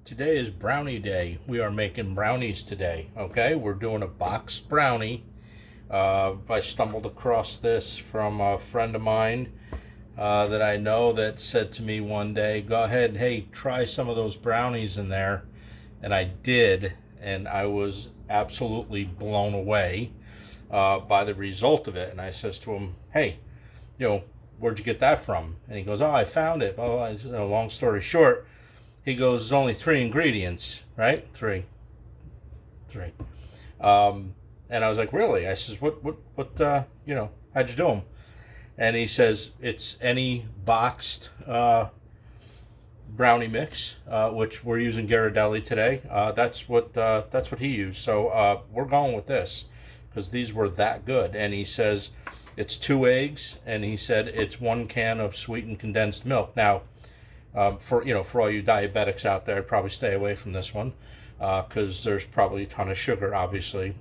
Today is brownie day. We are making brownies today. Okay, we're doing a box brownie. I stumbled across this from a friend of mine that I know that said to me one day, go ahead, hey, try some of those brownies in there. And I did, and I was absolutely blown away by the result of it. And I says to him, hey, where'd you get that from? And he goes, oh, I found it. Oh, long story short, he goes, there's only 3 ingredients, right? Three. And I was like, really? I says, what, how'd you do them? And he says, it's any boxed brownie mix, which we're using Ghirardelli today. That's what he used. So we're going with this because these were that good. And he says it's 2 eggs, and he said it's 1 can of sweetened condensed milk. Now, for all you diabetics out there, I'd probably stay away from this one because there's probably a ton of sugar, obviously,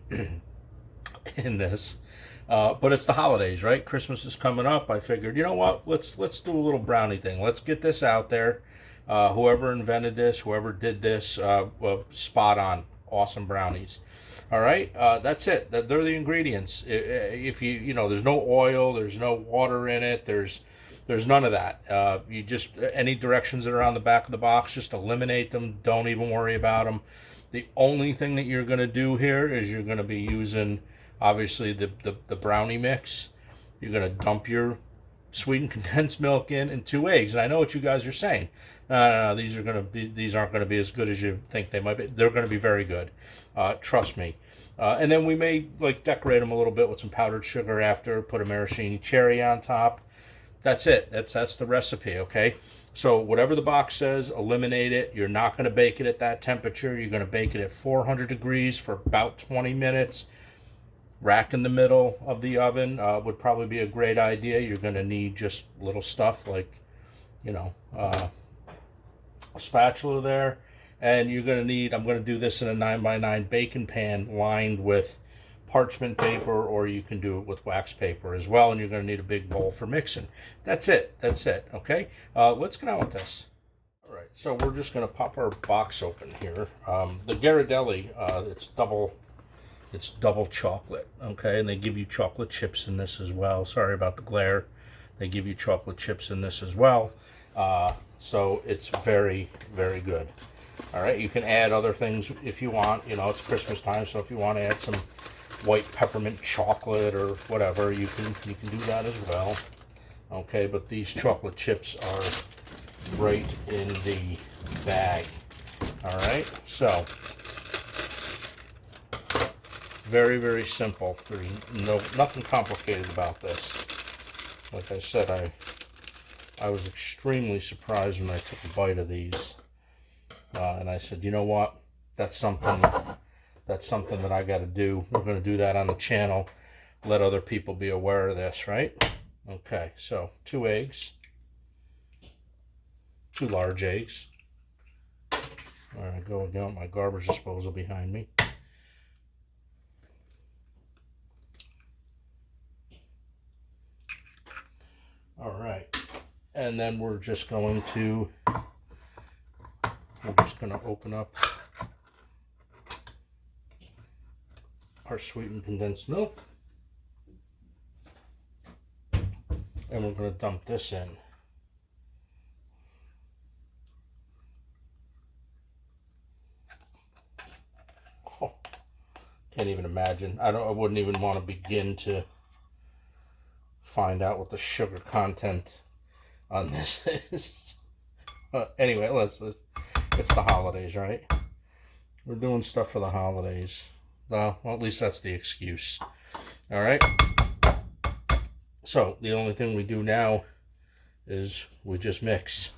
in this. But it's the holidays, right? Christmas is coming up. I figured, you know what? Let's do a little brownie thing. Let's get this out there. Whoever invented this, whoever did this, spot on. Awesome brownies. All right, that's it. They're the ingredients. If there's no oil, there's no water in it. There's none of that. You just, any directions that are on the back of the box, just eliminate them. Don't even worry about them. The only thing that you're going to do here is you're going to be using, obviously, the brownie mix. You're going to dump your sweetened condensed milk in and 2 eggs. And I know what you guys are saying. No, these aren't going to be as good as you think they might be. They're going to be very good. Trust me. And then we may decorate them a little bit with some powdered sugar after. Put a maraschino cherry on top. That's it. That's the recipe, okay? So whatever the box says, eliminate it. You're not going to bake it at that temperature. You're going to bake it at 400 degrees for about 20 minutes. Rack in the middle of the oven would probably be a great idea. You're going to need just little stuff like, a spatula there. And you're going to need, I'm going to do this in a 9x9 baking pan lined with parchment paper, or you can do it with wax paper as well, and you're going to need a big bowl for mixing. That's it, okay? Let's get on with this. All right, so we're just going to pop our box open here. The Ghirardelli, it's double chocolate, okay? And they give you chocolate chips in this as well. Sorry about the glare. They give you chocolate chips in this as well. So it's very, very good. All right, you can add other things if you want. It's Christmas time, so if you want to add some white peppermint chocolate or whatever, you can do that as well. Okay, but these chocolate chips are right in the bag. All right, so very, very simple. There's nothing complicated about this. Like I said, I was extremely surprised when I took a bite of these, and I said, you know what? That's something that I got to do. We're going to do that on the channel. Let other people be aware of this, right? Okay, so 2 eggs. 2 large eggs. All right, go again with my garbage disposal behind me. All right, and then we're just going to open up our sweetened condensed milk, and we're going to dump this in. Oh, can't even imagine. I wouldn't even want to begin to find out what the sugar content on this is. Anyway, it's the holidays, right? We're doing stuff for the holidays. Well, at least that's the excuse. All right. So the only thing we do now is we just mix.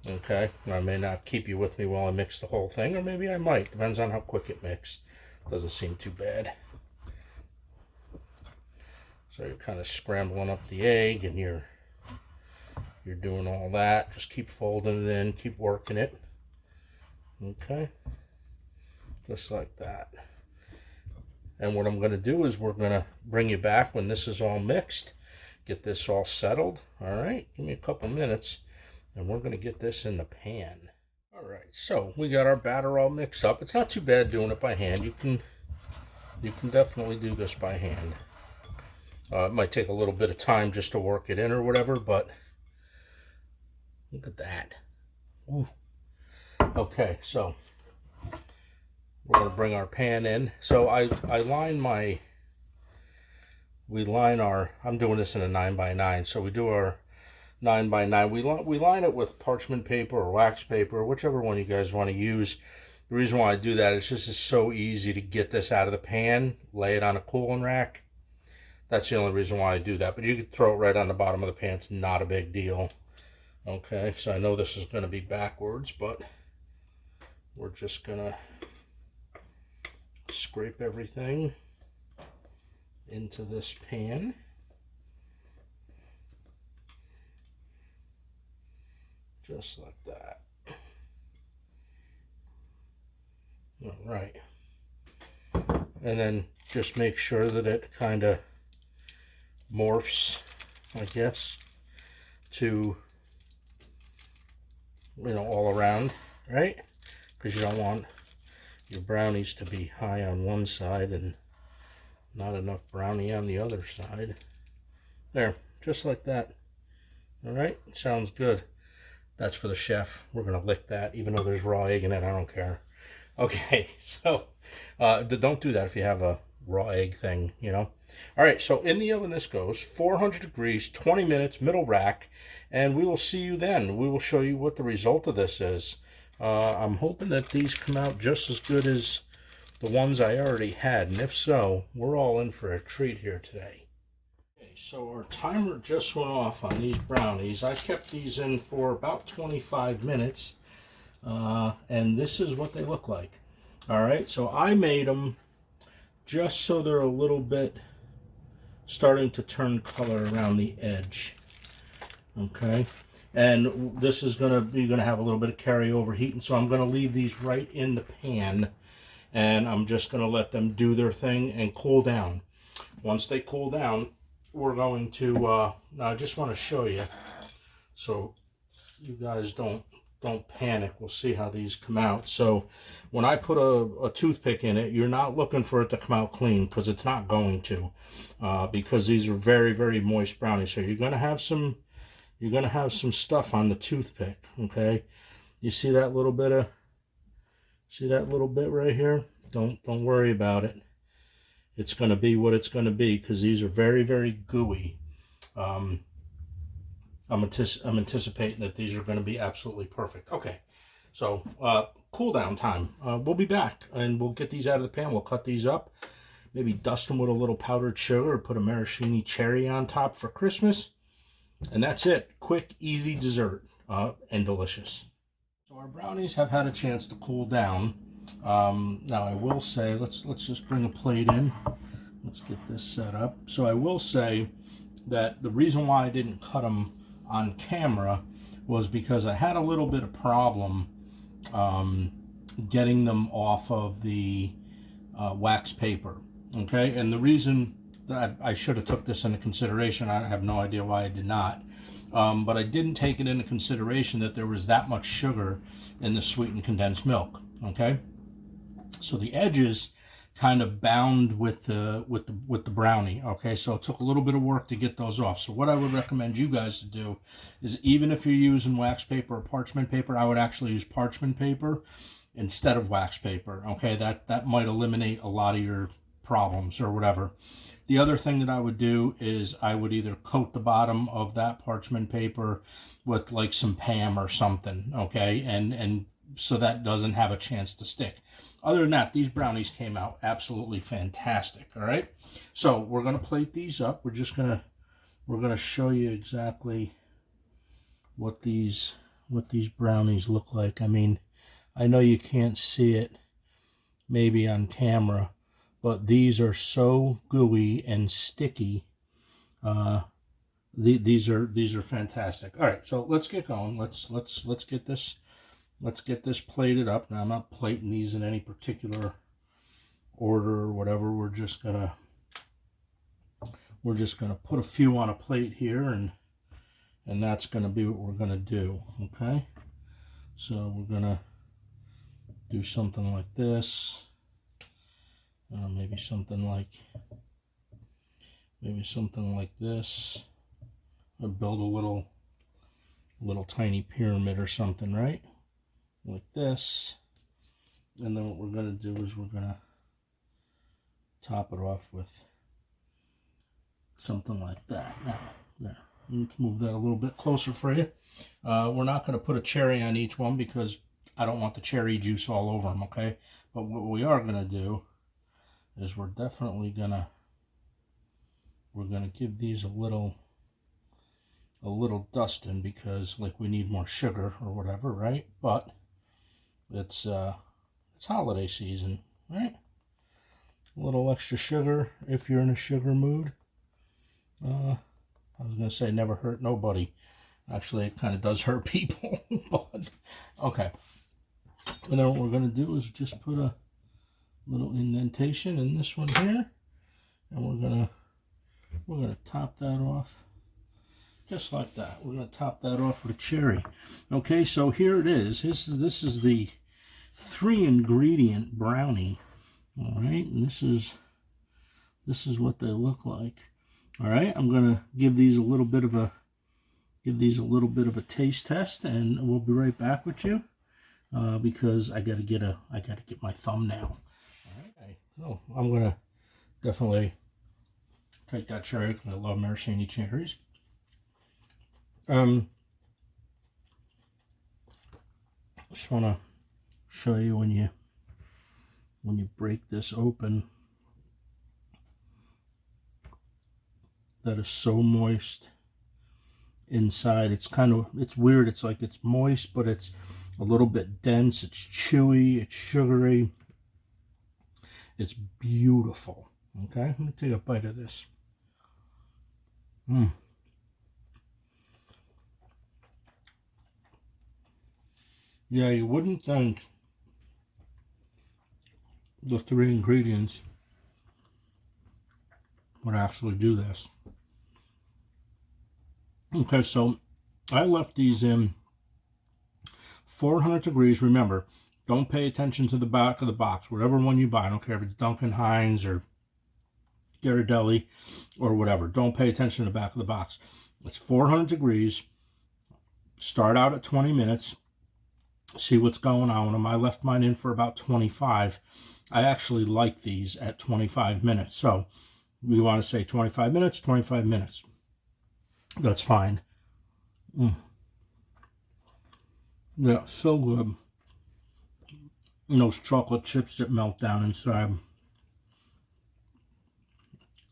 Okay. I may not keep you with me while I mix the whole thing, or maybe I might. Depends on how quick it mixes. Doesn't seem too bad. So you're kind of scrambling up the egg, and you're doing all that. Just keep folding it in, keep working it. Okay. Just like that. And what I'm going to do is we're going to bring you back when this is all mixed. Get this all settled. All right. Give me a couple minutes, and we're going to get this in the pan. All right, so we got our batter all mixed up. It's not too bad doing it by hand. You can definitely do this by hand. It might take a little bit of time just to work it in or whatever, but look at that. Ooh. Okay, so we're going to bring our pan in. So I line my, we line our, I'm doing this in a 9x9, so we do our 9x9. We line it with parchment paper or wax paper, whichever one you guys want to use. The reason why I do that is just it's so easy to get this out of the pan, lay it on a cooling rack. That's the only reason why I do that. But you could throw it right on the bottom of the pan. It's not a big deal. Okay, so I know this is going to be backwards, but we're just going to scrape everything into this pan. Just like that. All right. And then just make sure that it kind of morphs, I guess, to, you know, all around, right? Because you don't want your brownies to be high on one side and not enough brownie on the other side. There, just like that. All right, sounds good. That's for the chef. We're gonna lick that, even though there's raw egg in it. I don't care. Okay, so don't do that if you have a raw egg thing, you know. All right, so in the oven this goes, 400 degrees, 20 minutes, middle rack, and we will see you then. We will show you what the result of this is. I'm hoping that these come out just as good as the ones I already had, and if so, we're all in for a treat here today. Okay, so our timer just went off on these brownies. I kept these in for about 25 minutes, and this is what they look like. All right, so I made them just so they're a little bit starting to turn color around the edge. Okay, and this is gonna have a little bit of carryover heat, and so I'm gonna leave these right in the pan, and I'm just gonna let them do their thing and cool down. Once they cool down, we're going to now I just want to show you so you guys don't panic. We'll see how these come out. So when I put a toothpick in it, you're not looking for it to come out clean, because it's not going to, because these are very, very moist brownies. So you're gonna have some stuff on the toothpick. Okay, you see that little bit right here? Don't worry about it. It's going to be what it's going to be, because these are very, very gooey. I'm anticipating that these are going to be absolutely perfect. Okay, so cool down time. We'll be back, and we'll get these out of the pan. We'll cut these up, maybe dust them with a little powdered sugar, or put a maraschino cherry on top for Christmas, and that's it. Quick, easy dessert, and delicious. So our brownies have had a chance to cool down. Now I will say, let's just bring a plate in. Let's get this set up. So I will say that the reason why I didn't cut them on camera was because I had a little bit of problem getting them off of the wax paper. Okay, and the reason that I should have took this into consideration, I have no idea why I did not. But I didn't take it into consideration that there was that much sugar in the sweetened condensed milk. Okay, so the edges kind of bound with the brownie. Okay, so it took a little bit of work to get those off. So what I would recommend you guys to do is, even if you're using wax paper or parchment paper, I would actually use parchment paper instead of wax paper. Okay, that might eliminate a lot of your problems or whatever. The other thing that I would do is I would either coat the bottom of that parchment paper with like some Pam or something, okay, and so that doesn't have a chance to stick. Other than that, these brownies came out absolutely fantastic. All right, so we're gonna plate these up. We're gonna show you exactly what these brownies look like. I mean, I know you can't see it maybe on camera, but these are so gooey and sticky. These are fantastic. All right, so let's get going. Let's get this plated up. Now I'm not plating these in any particular order or whatever. We're just gonna put a few on a plate here, and that's gonna be what we're gonna do. Okay, so we're gonna do something like this. Maybe something like this. Or build a little tiny pyramid or something, right? Like this. And then what we're going to do is we're going to top it off with something like that. Now, there. Let's move that a little bit closer for you. We're not going to put a cherry on each one because I don't want the cherry juice all over them, okay? But what we are going to do is we're definitely going to give these a little dusting because like we need more sugar or whatever, right? But it's holiday season, right? A little extra sugar if you're in a sugar mood. I was going to say never hurt nobody. Actually, it kind of does hurt people. But okay. And then what we're going to do is just put a little indentation in this one here. And we're going to top that off just like that. We're going to top that off with a cherry. Okay, so here it is. This is the 3-ingredient brownie. All right, and this is what they look like. All right, I'm gonna give these a little bit of a taste test, and we'll be right back with you because I gotta get my thumbnail. All right, so I'm gonna definitely take that cherry because I love maraschino cherries. Just wanna show you when you break this open, that is so moist inside. It's weird. It's like it's moist, but it's a little bit dense. It's chewy. It's sugary. It's beautiful. Okay, let me take a bite of this. Yeah, you wouldn't think the 3 ingredients would actually do this. Okay, so I left these in 400 degrees. Remember, don't pay attention to the back of the box. Whatever one you buy, I don't care if it's Duncan Hines or Ghirardelli or whatever. Don't pay attention to the back of the box. It's 400 degrees. Start out at 20 minutes. See what's going on with them. I left mine in for about 25. I actually like these at 25 minutes. So we want to say 25 minutes, 25 minutes. That's fine. Yeah, so good. And those chocolate chips that melt down inside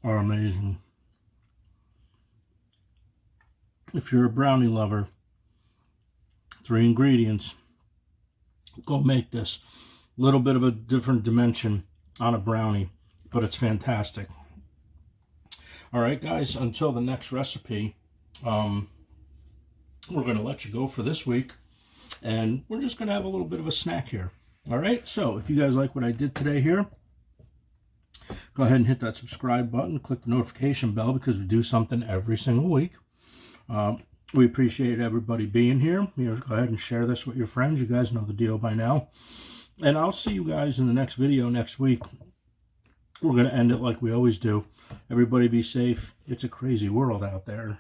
are amazing. If you're a brownie lover, 3 ingredients, go make this. A little bit of a different dimension on a brownie, but it's fantastic. All right, guys, until the next recipe, we're going to let you go for this week, and we're just going to have a little bit of a snack here. All right, so if you guys like what I did today here, go ahead and hit that subscribe button, click the notification bell because we do something every single week. We appreciate everybody being here. Go ahead and share this with your friends. You guys know the deal by now. And I'll see you guys in the next video next week. We're going to end it like we always do. Everybody be safe. It's a crazy world out there.